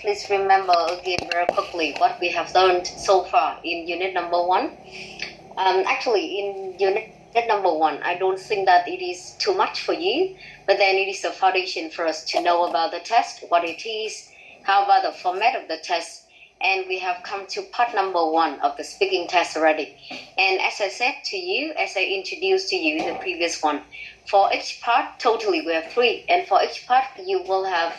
please remember again very quickly what we have learned so far in unit number 1. Actually, in unit number 1, I don't think that it is too much for you, but then it is a foundation for us to know about the test, what it is, how about the format of the test, and we have come to part number 1 of the speaking test already. And as I said to you, as I introduced to you in the previous one, for each part, totally we have 3, and for each part you will have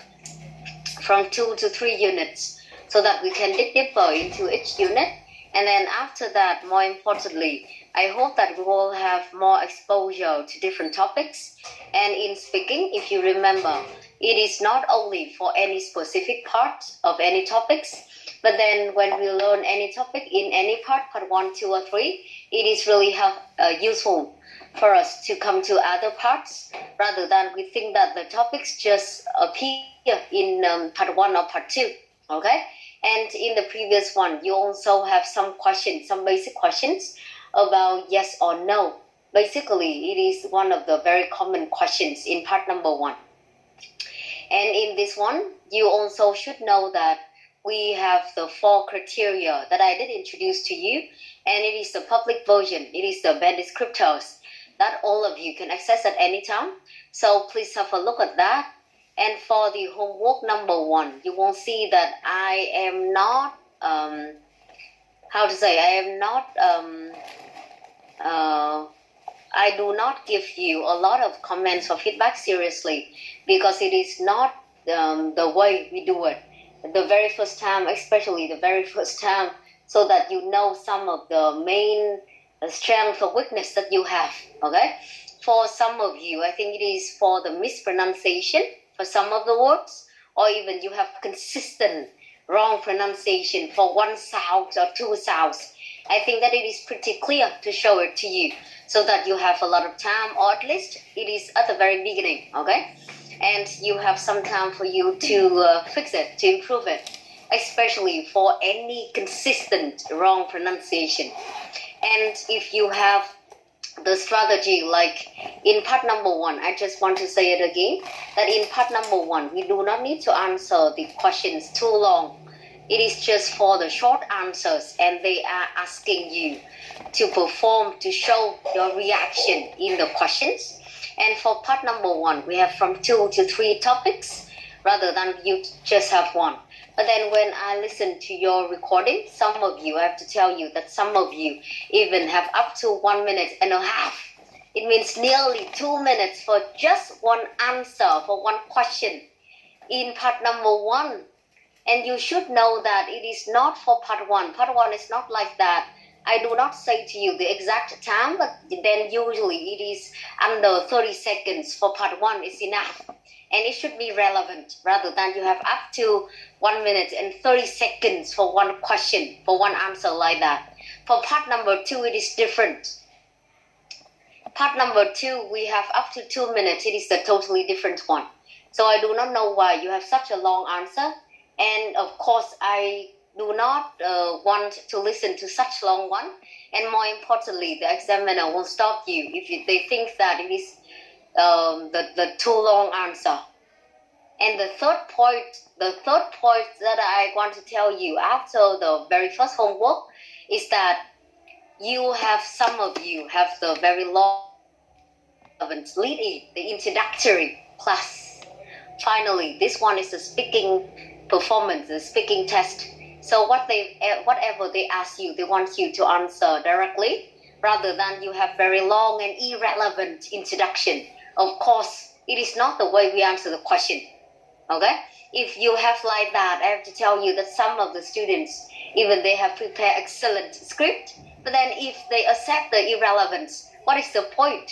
from 2 to 3 units, so that we can dig deeper into each unit. And then after that, more importantly, I hope that we will have more exposure to different topics. And in speaking, if you remember, it is not only for any specific part of any topics, but then when we learn any topic in any part 1, 2, or 3, it is really useful for us to come to other parts, rather than we think that the topics just appear in part 1 or part 2, okay? And in the previous one, you also have some questions, some basic questions about yes or no. Basically, it is one of the very common questions in part number 1. And in this one, you also should know that we have the 4 criteria that I did introduce to you, and it is the public version, it is the band descriptors that all of you can access at any time. So please have a look at that. And for the homework number 1, you will see that I am not, I do not give you a lot of comments or feedback seriously, because it is not the way we do it. The very first time, especially the very first time, so that you know some of the main strength or weakness that you have, okay? For some of you, I think it is for the mispronunciation for some of the words, or even you have consistent wrong pronunciation for one sound or 2 sounds. I think that it is pretty clear to show it to you, so that you have a lot of time, or at least it is at the very beginning, okay? And you have some time for you to fix it, to improve it, especially for any consistent wrong pronunciation. And if you have the strategy, like in part number 1, I just want to say it again, that in part number 1, we do not need to answer the questions too long. It is just for the short answers, and they are asking you to perform, to show your reaction in the questions. And for part number 1, we have from 2 to 3 topics, rather than you just have 1. But then when I listen to your recording, some of you, I have to tell you that some of you even have up to 1.5 minutes. It means nearly 2 minutes for just one answer, for one question in part number 1. And you should know that it is not for part 1. Part 1 is not like that. I do not say to you the exact time, but then usually it is under 30 seconds for part 1 is enough. And it should be relevant, rather than you have up to 1 minute and 30 seconds for one question, for one answer like that. For part number 2, it is different. Part number 2, we have up to 2 minutes. It is a totally different one. So I do not know why you have such a long answer. And of course, I do not want to listen to such long one. And more importantly, the examiner will stop you if they think that it is the too long answer. And the third point that I want to tell you after the very first homework is that some of you have the very long lead-in, the introductory class. Finally, this one is the speaking performance, the speaking test. So whatever they ask you, they want you to answer directly, rather than you have very long and irrelevant introduction. Of course, it is not the way we answer the question, okay? If you have like that, I have to tell you that some of the students, even they have prepared excellent script, but then if they accept the irrelevance, what is the point?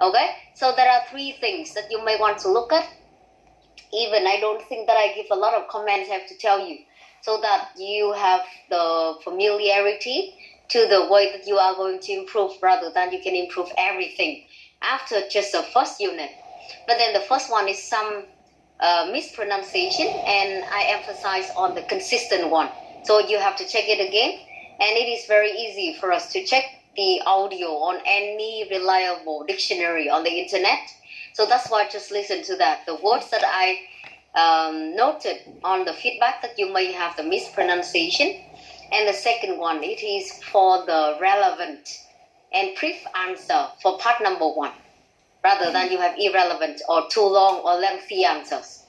Okay? So there are 3 things that you may want to look at. Even I don't think that I give a lot of comments, I have to tell you, so that you have the familiarity to the way that you are going to improve, rather than you can improve everything after just the first unit. But then the first one is some mispronunciation, and I emphasize on the consistent one. So you have to check it again, and it is very easy for us to check the audio on any reliable dictionary on the internet. So that's why just listen to that. The words that I noted on the feedback that you may have the mispronunciation. And the second one, it is for the relevant and brief answer for part number 1, rather than you have irrelevant or too long or lengthy answers.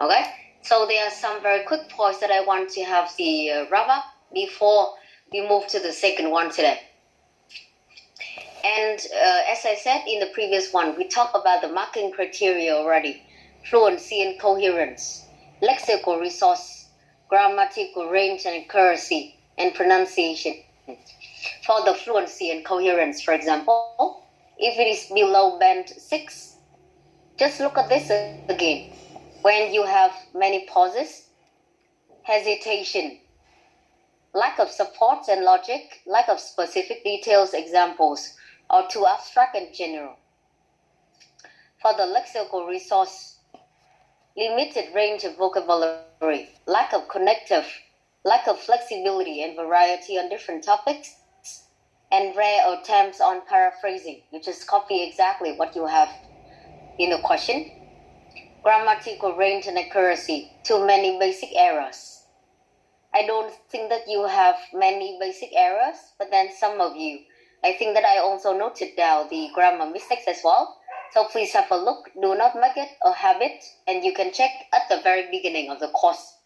Okay, so there are some very quick points that I want to have the wrap up before we move to the second one today. And as I said in the previous one, we talked about the marking criteria already: fluency and coherence, lexical resource, grammatical range and accuracy, and pronunciation. For the fluency and coherence, for example, if it is below band 6, just look at this again. When you have many pauses, hesitation, lack of support and logic, lack of specific details, examples, or too abstract and general. For the lexical resource, limited range of vocabulary, lack of connective, lack of flexibility and variety on different topics, and rare attempts on paraphrasing. You just copy exactly what you have in the question. Grammatical range and accuracy, too many basic errors. I don't think that you have many basic errors, but then some of you, I think that I also noted down the grammar mistakes as well. So please have a look. Do not make it a habit, and you can check at the very beginning of the course.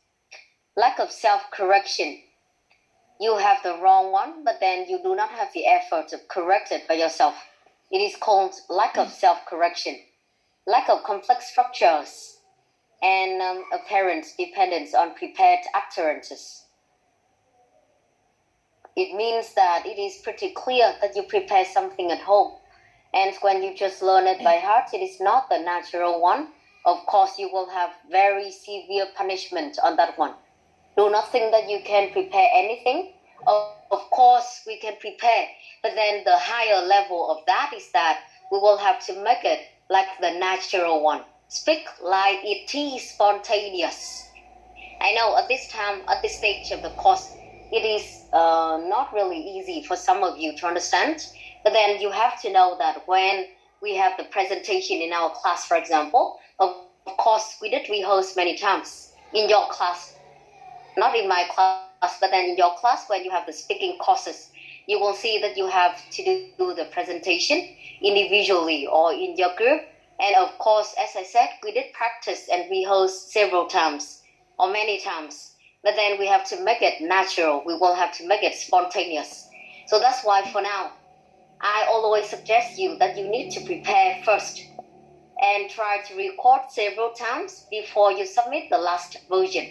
Lack of self-correction. You have the wrong one, but then you do not have the effort to correct it by yourself. It is called lack of self-correction. Lack of complex structures, and apparent dependence on prepared utterances. It means that it is pretty clear that you prepare something at home, and when you just learn it by heart, it is not the natural one. Of course, you will have very severe punishment on that one. Do not think that you can prepare anything. Of course, we can prepare, but then the higher level of that is that we will have to make it like the natural one. Speak like it is spontaneous. I know at this time, at this stage of the course, it is not really easy for some of you to understand. But then you have to know that when we have the presentation in our class, for example, of course, we did rehearse many times in your class. Not in my class, but then in your class, when you have the speaking courses, you will see that you have to do the presentation individually or in your group. And of course, as I said, we did practice and rehearse several times or many times. But then we have to make it natural. We will have to make it spontaneous. So that's why for now, I always suggest you that you need to prepare first and try to record several times before you submit the last version.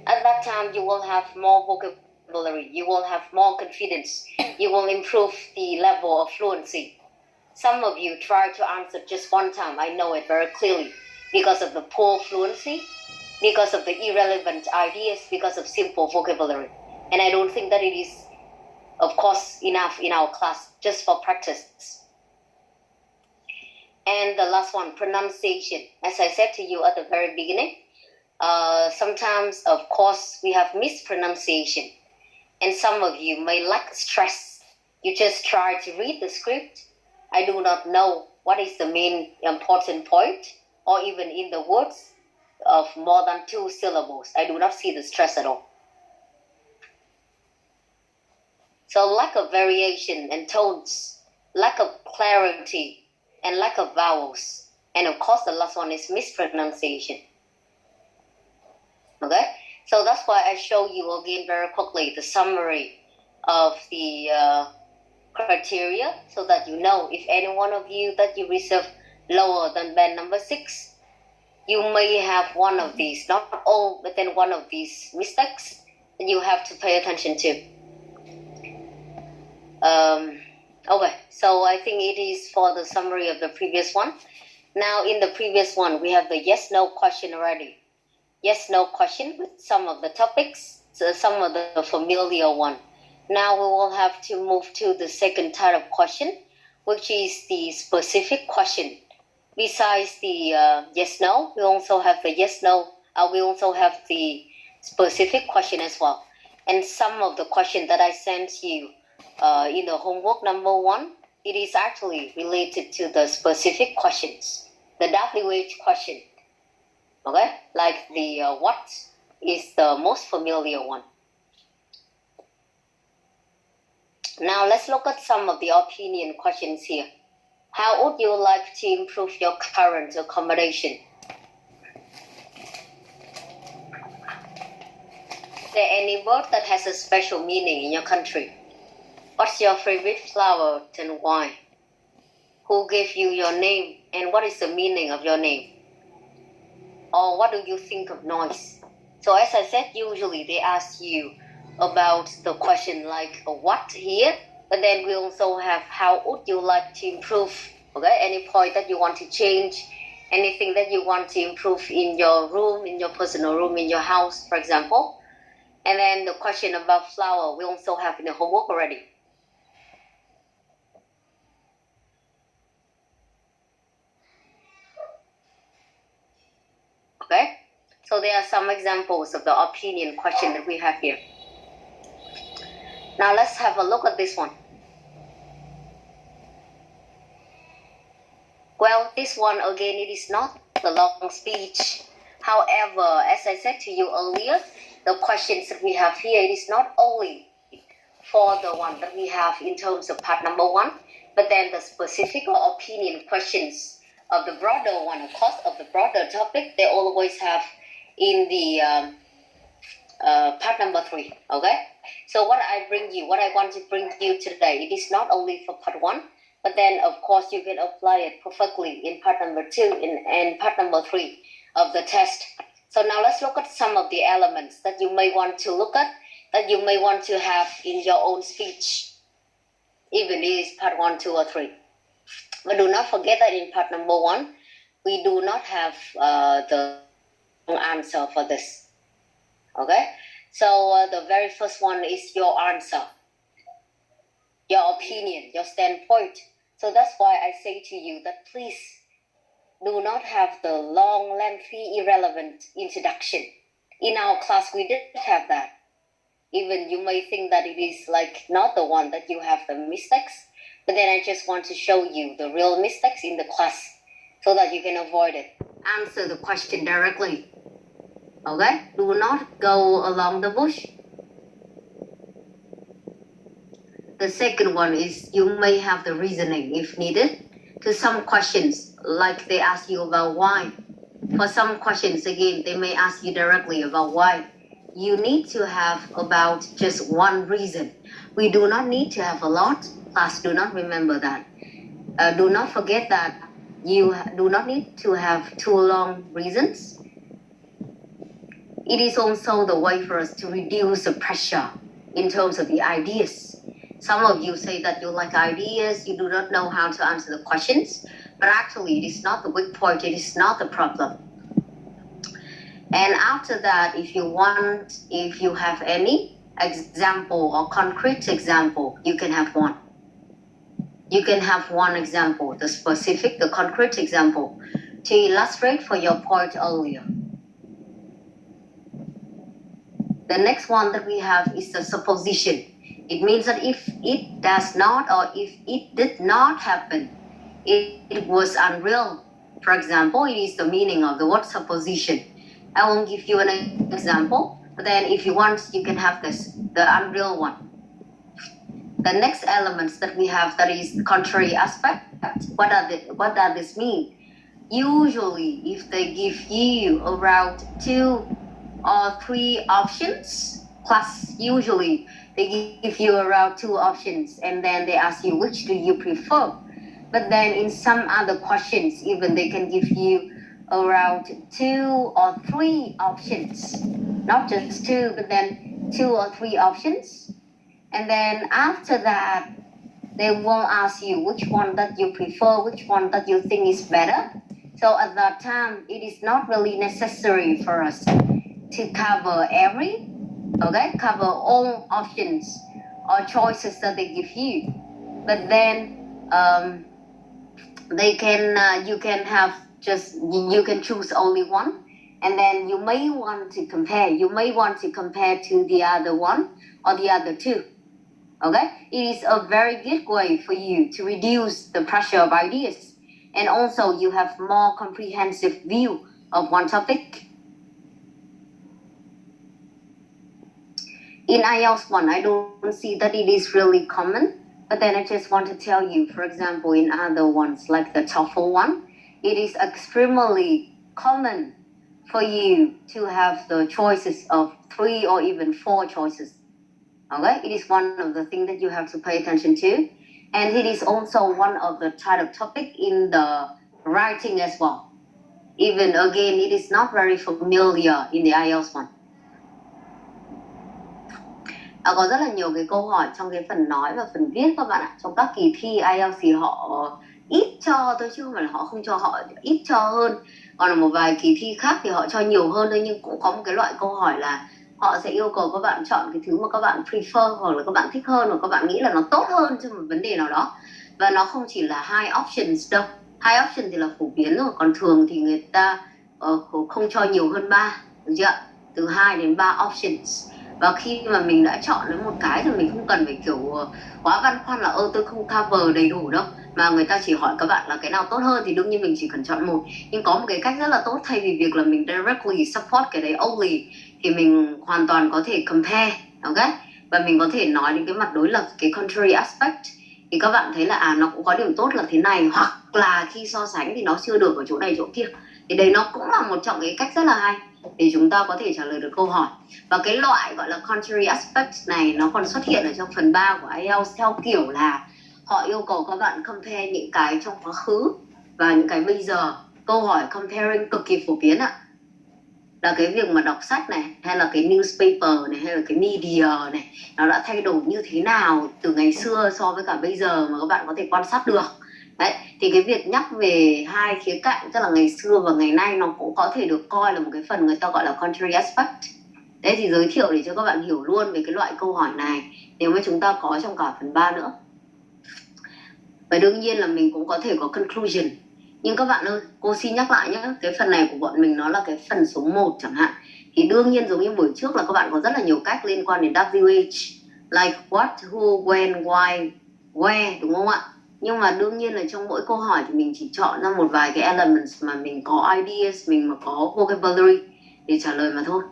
At that time, you will have more vocabulary. You will have more confidence. You will improve the level of fluency. Some of you try to answer just one time. I know it very clearly because of the poor fluency, because of the irrelevant ideas, because of simple vocabulary. And I don't think that it is, of course, enough in our class just for practice. And the last one, pronunciation. As I said to you at the very beginning, sometimes, of course, we have mispronunciation. And some of you may lack stress. You just try to read the script. I do not know what is the main important point, or even in the words of more than 2 syllables. I do not see the stress at all. So lack of variation and tones, lack of clarity, and lack of vowels. And of course, the last one is mispronunciation. Okay? So that's why I show you again very quickly the summary of the criteria, so that you know if any one of you that you receive lower than band number 6, you may have one of these, not all, but then one of these mistakes that you have to pay attention to. Okay, so I think it is for the summary of the previous one. Now in the previous one, we have the yes-no question already. Yes-no question with some of the topics, so some of the familiar one. Now we will have to move to the second type of question, which is the specific question. Besides the yes-no, we also have the yes-no. We also have the specific question as well. And some of the questions that I sent you in the homework number 1, it is actually related to the specific questions, the WH question. Okay, like the what is the most familiar one. Now let's look at some of the opinion questions here. How would you like to improve your current accommodation? Is there any word that has a special meaning in your country? What's your favorite flower and why? Who gave you your name and what is the meaning of your name? Or what do you think of noise? So as I said, usually they ask you about the question like what here, but then we also have how would you like to improve, okay? Any point that you want to change, anything that you want to improve in your room, in your personal room, in your house, for example. And then the question about flower, we also have in the homework already. Okay, so there are some examples of the opinion question that we have here. Now let's have a look at this one. Well, this one again, it is not the long speech. However, as I said to you earlier, the questions that we have here, it is not only for the one that we have in terms of part number 1, but then the specific or opinion questions of the broader one, of course, of the broader topic, they always have in the part number 3, okay? So what I want to bring you today, it is not only for part 1, but then of course you can apply it perfectly in part number 2 and part number 3 of the test. So now let's look at some of the elements that you may want to look at, that you may want to have in your own speech, even if it is part 1, 2, or 3. But do not forget that in part number 1, we do not have the answer for this. Okay? So the very first one is your answer, your opinion, your standpoint. So that's why I say to you that please do not have the long, lengthy, irrelevant introduction. In our class, we didn't have that. Even you may think that it is like not the one that you have the mistakes, but then I just want to show you the real mistakes in the class so that you can avoid it. Answer the question directly. Okay? Do not go along the bush. The second one is you may have the reasoning if needed to some questions, like they ask you about why. For some questions, again, they may ask you directly about why. You need to have about just one reason. We do not need to have a lot. Class, do not remember that. Do not forget that you do not need to have too long reasons. It is also the way for us to reduce the pressure in terms of the ideas. Some of you say that you like ideas, you do not know how to answer the questions, but actually it is not the weak point, it is not the problem. And after that, if you have any example or concrete example, you can have one. You can have one example, the specific, the concrete example, to illustrate for your point earlier. The next one that we have is the supposition. It means that if it does not or if it did not happen, it was unreal. For example, it is the meaning of the word supposition. I won't give you an example, but then if you want, you can have this, the unreal one. The next elements that we have, that is contrary aspect. What does this mean? Usually, if they give you around 2 or 3 options, plus usually they give you around 2 options, and then they ask you which do you prefer. But then in some other questions, even they can give you around 2 or 3 options, not just 2, but then 2 or 3 options. And then after that, they will ask you which one that you prefer, which one that you think is better. So at that time, it is not really necessary for us to cover cover all options or choices that they give you. But then you can choose only one, and then you may want to compare. You may want to compare to the other one or the other 2. Okay, it is a very good way for you to reduce the pressure of ideas, and also you have more comprehensive view of one topic. In IELTS 1, I don't see that it is really common, but then I just want to tell you, for example, in other ones, like the TOEFL one, it is extremely common for you to have the choices of 3 or even 4 choices. Okay, it is one of the things that you have to pay attention to, and it is also one of the type of topic in the writing as well. Even again, it is not very familiar in the IELTS one. Có rất là nhiều cái câu hỏi trong cái phần nói và phần viết các bạn ạ. Trong các kỳ thi IELTS thì họ ít cho thôi chứ không phải là họ không cho, họ ít cho hơn. Còn là một vài kỳ thi khác thì họ cho nhiều hơn thôi, nhưng cũng có một cái loại câu hỏi là họ sẽ yêu cầu các bạn chọn cái thứ mà các bạn prefer hoặc là các bạn thích hơn, hoặc các bạn nghĩ là nó tốt hơn trong một vấn đề nào đó. Và nó không chỉ là 2 options đâu. 2 option thì là phổ biến rồi, còn thường thì người ta không cho nhiều hơn 3, được chưa? Từ 2 đến 3 options. Và khi mà mình đã chọn đến một cái thì mình không cần phải kiểu quá băn khoăn là tôi không cover đầy đủ đâu, mà người ta chỉ hỏi các bạn là cái nào tốt hơn thì đương nhiên mình chỉ cần chọn một. Nhưng có một cái cách rất là tốt, thay vì việc là mình directly support cái đấy only, thì mình hoàn toàn có thể compare, ok? Và mình có thể nói đến cái mặt đối lập, cái contrary aspect, thì các bạn thấy là nó cũng có điểm tốt là thế này, hoặc là khi so sánh thì nó chưa được ở chỗ này chỗ kia. Thì đấy nó cũng là một trong cái cách rất là hay để chúng ta có thể trả lời được câu hỏi. Và cái loại gọi là contrary aspect này nó còn xuất hiện ở trong phần 3 của IELTS theo kiểu là họ yêu cầu các bạn compare những cái trong quá khứ và những cái bây giờ. Câu hỏi comparing cực kỳ phổ biến ạ. Là cái việc mà đọc sách này, hay là cái newspaper này, hay là cái media này, nó đã thay đổi như thế nào từ ngày xưa so với cả bây giờ mà các bạn có thể quan sát được. Đấy, thì cái việc nhắc về 2 khía cạnh, tức là ngày xưa và ngày nay, nó cũng có thể được coi là một cái phần người ta gọi là contrary aspect. Đấy, thì giới thiệu để cho các bạn hiểu luôn về cái loại câu hỏi này, nếu mà chúng ta có trong cả phần 3 nữa. Và đương nhiên là mình cũng có thể có conclusion. Nhưng các bạn ơi, cô xin nhắc lại nhé, cái phần này của bọn mình nó là cái phần số 1 chẳng hạn. Thì đương nhiên giống như buổi trước là các bạn có rất là nhiều cách liên quan đến WH, like what, who, when, why, where, đúng không ạ? Nhưng mà đương nhiên là trong mỗi câu hỏi thì mình chỉ chọn ra một vài cái elements mà mình có ideas, mình mà có vocabulary để trả lời mà thôi.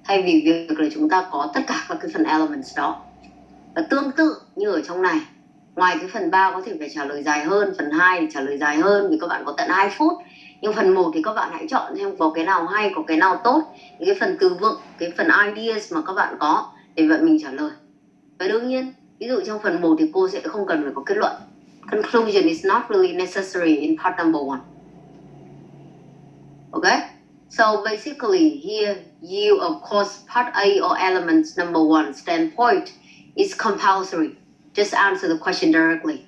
Thay vì việc là chúng ta có tất cả các cái phần elements đó. Và tương tự như ở trong này, ngoài cái phần 3 có thể phải trả lời dài hơn, phần 2 thì trả lời dài hơn vì các bạn có tận 2 phút. Nhưng phần 1 thì các bạn hãy chọn xem có cái nào hay, có cái nào tốt. Những cái phần từ vựng, cái phần ideas mà các bạn có để vậy mình trả lời. Và đương nhiên, ví dụ trong phần 1 thì cô sẽ không cần phải có kết luận. Conclusion is not really necessary in part number 1. Okay? So basically here, you of course, part A or elements number 1 standpoint is compulsory. Just answer the question directly.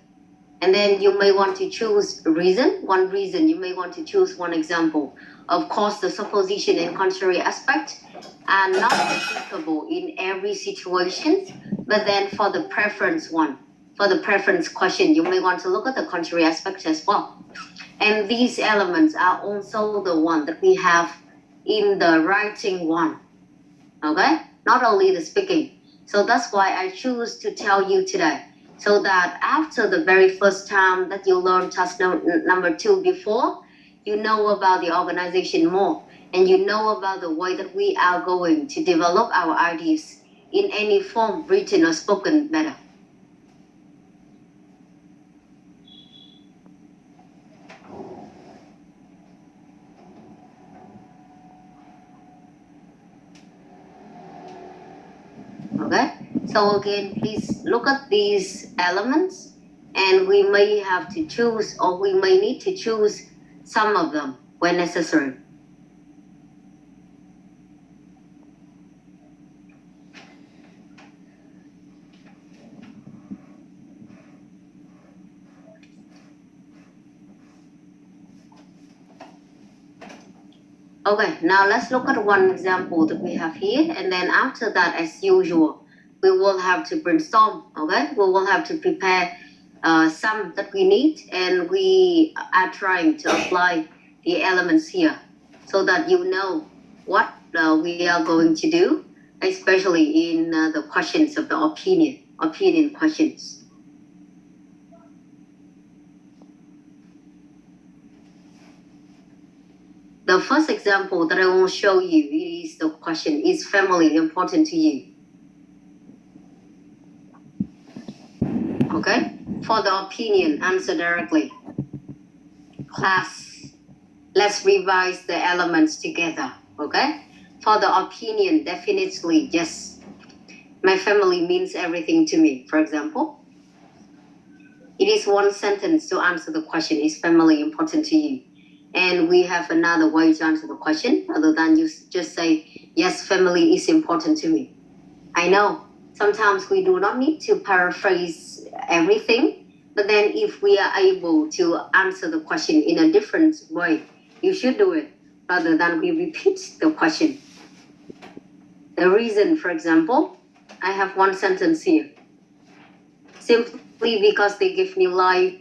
And then you may want to choose a reason. One reason, you may want to choose one example. Of course, the supposition and contrary aspect are not applicable in every situation, but then for the preference one, for the preference question, you may want to look at the contrary aspect as well. And these elements are also the one that we have in the writing one. Okay? Not only the speaking. So that's why I choose to tell you today. So that after the very first time that you learn task number 2 before, you know about the organization more. And you know about the way that we are going to develop our ideas in any form, written or spoken better. Okay, so again, please look at these elements, and we may have to choose, or we may need to choose some of them when necessary. Okay, now let's look at one example that we have here, and then after that, as usual, we will have to brainstorm, okay? We will have to prepare some that we need, and we are trying to apply the elements here so that you know what we are going to do, especially in the questions of the opinion questions. The first example that I will show you is the question, is family important to you? Okay? For the opinion, answer directly. Class, let's revise the elements together. Okay? For the opinion, definitely, yes. My family means everything to me, for example. It is one sentence to answer the question, is family important to you? And we have another way to answer the question, other than you just say, yes, family is important to me. I know, sometimes we do not need to paraphrase everything, but then if we are able to answer the question in a different way, you should do it, rather than we repeat the question. The reason, for example, I have one sentence here. Simply because they give me life,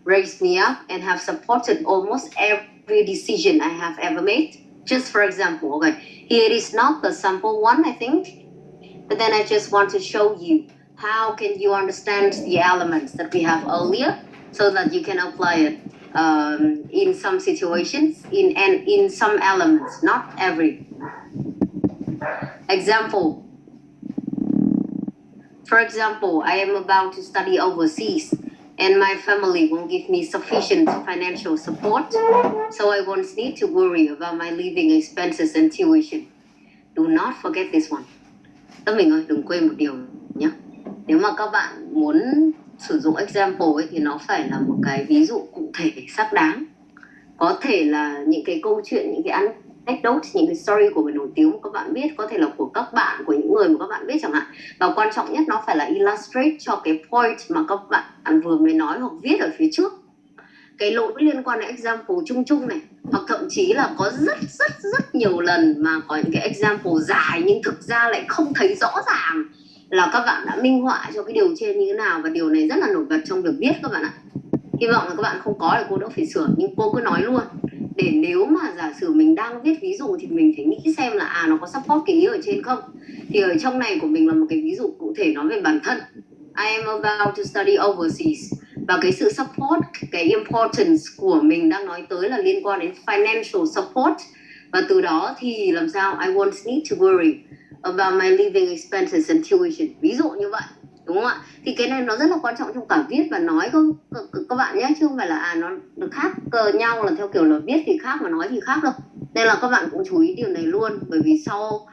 raised me up, and have supported almost every decision I have ever made. Just for example, okay, here it is not the sample one, I think, but then I just want to show you how can you understand the elements that we have earlier so that you can apply it in some situations, in some elements, not every. Example. For example, I am about to study overseas and my family won't give me sufficient financial support, so I won't need to worry about my living expenses and tuition. Do not forget this one. Các mình ơi, đừng quên một điều nhé. Nếu mà các bạn muốn sử dụng example ấy, thì nó phải là một cái ví dụ cụ thể xác đáng. Có thể là những cái câu chuyện, những cái anecdote, những cái story của người nổi tiếng mà các bạn biết, có thể là của các bạn, của những người mà các bạn biết chẳng hạn. Và quan trọng nhất nó phải là illustrate cho cái point mà các bạn vừa mới nói hoặc viết ở phía trước. Cái lỗi liên quan đến example chung chung này, hoặc thậm chí là có rất nhiều lần mà có những cái example dài nhưng thực ra lại không thấy rõ ràng là các bạn đã minh họa cho cái điều trên như thế nào, và điều này rất là nổi bật trong việc viết các bạn ạ. Hy vọng là các bạn không có thì cô đỡ phải sửa, nhưng cô cứ nói luôn, để nếu mà giả sử mình đang viết ví dụ thì mình phải nghĩ xem là nó có support cái ý ở trên không. Thì ở trong này của mình là một cái ví dụ cụ thể nói về bản thân. I am about to study overseas. Và cái sự support, cái importance của mình đang nói tới là liên quan đến financial support. Và từ đó thì làm sao I won't need to worry about my living expenses and tuition. Ví dụ như vậy, đúng không ạ? Thì cái này nó rất là quan trọng trong cả viết và nói các bạn nhé, chứ không phải là nó khác nhau là theo kiểu là viết thì khác mà nói thì khác đâu. Nên là các bạn cũng chú ý điều này luôn, bởi vì sau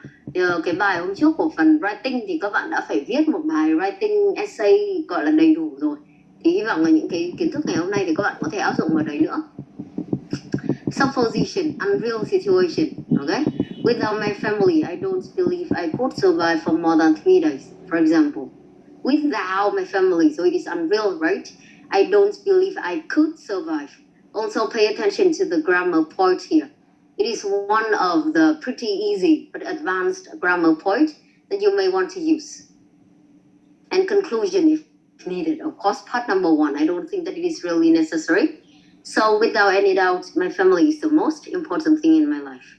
cái bài hôm trước của phần writing thì các bạn đã phải viết một bài writing essay gọi là đầy đủ rồi. Thì hy vọng là những cái kiến thức ngày hôm nay thì các bạn có thể áp dụng vào đấy nữa. Supposition, unreal situation, okay? Without my family, I don't believe I could survive for more than 3 days, for example. Without my family, so it is unreal, right? I don't believe I could survive. Also pay attention to the grammar point here. It is one of the pretty easy but advanced grammar point that you may want to use. And conclusion if needed. Of course, part number 1, I don't think that it is really necessary. So without any doubt, my family is the most important thing in my life.